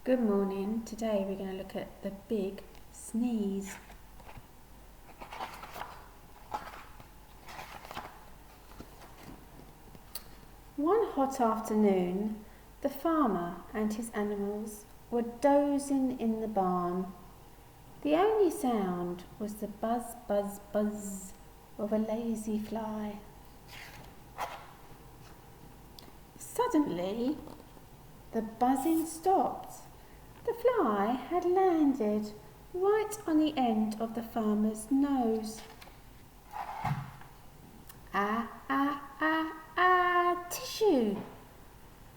Good morning. Today we're going to look at the big sneeze. One hot afternoon, the farmer and his animals were dozing in the barn. The only sound was the buzz, buzz, buzz of a lazy fly. Suddenly, the buzzing stopped. The fly had landed right on the end of the farmer's nose. Ah, ah, ah, ah, tissue!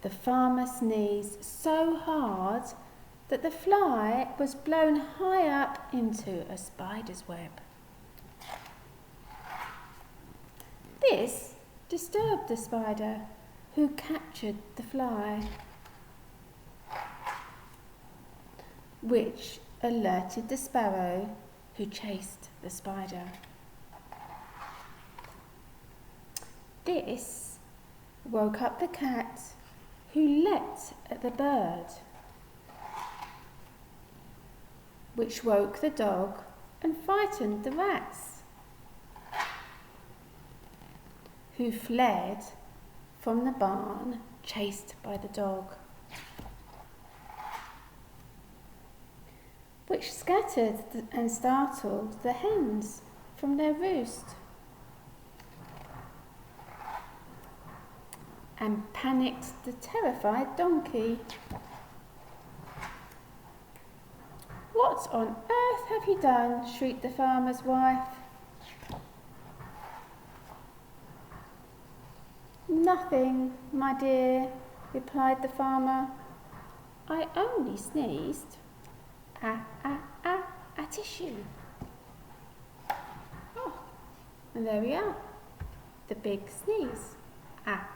The farmer sneezed so hard that the fly was blown high up into a spider's web. This disturbed the spider, who captured the fly, which alerted the sparrow, who chased the spider. This woke up the cat, who leapt at the bird, which woke the dog and frightened the rats, who fled from the barn, chased by the dog, which scattered and startled the hens from their roost, and panicked the terrified donkey. "What on earth have you done?" shrieked the farmer's wife. "Nothing, my dear," replied the farmer. "I only sneezed. Ah, ah, ah, a tissue." Oh, and there we are, the big sneeze. Ah.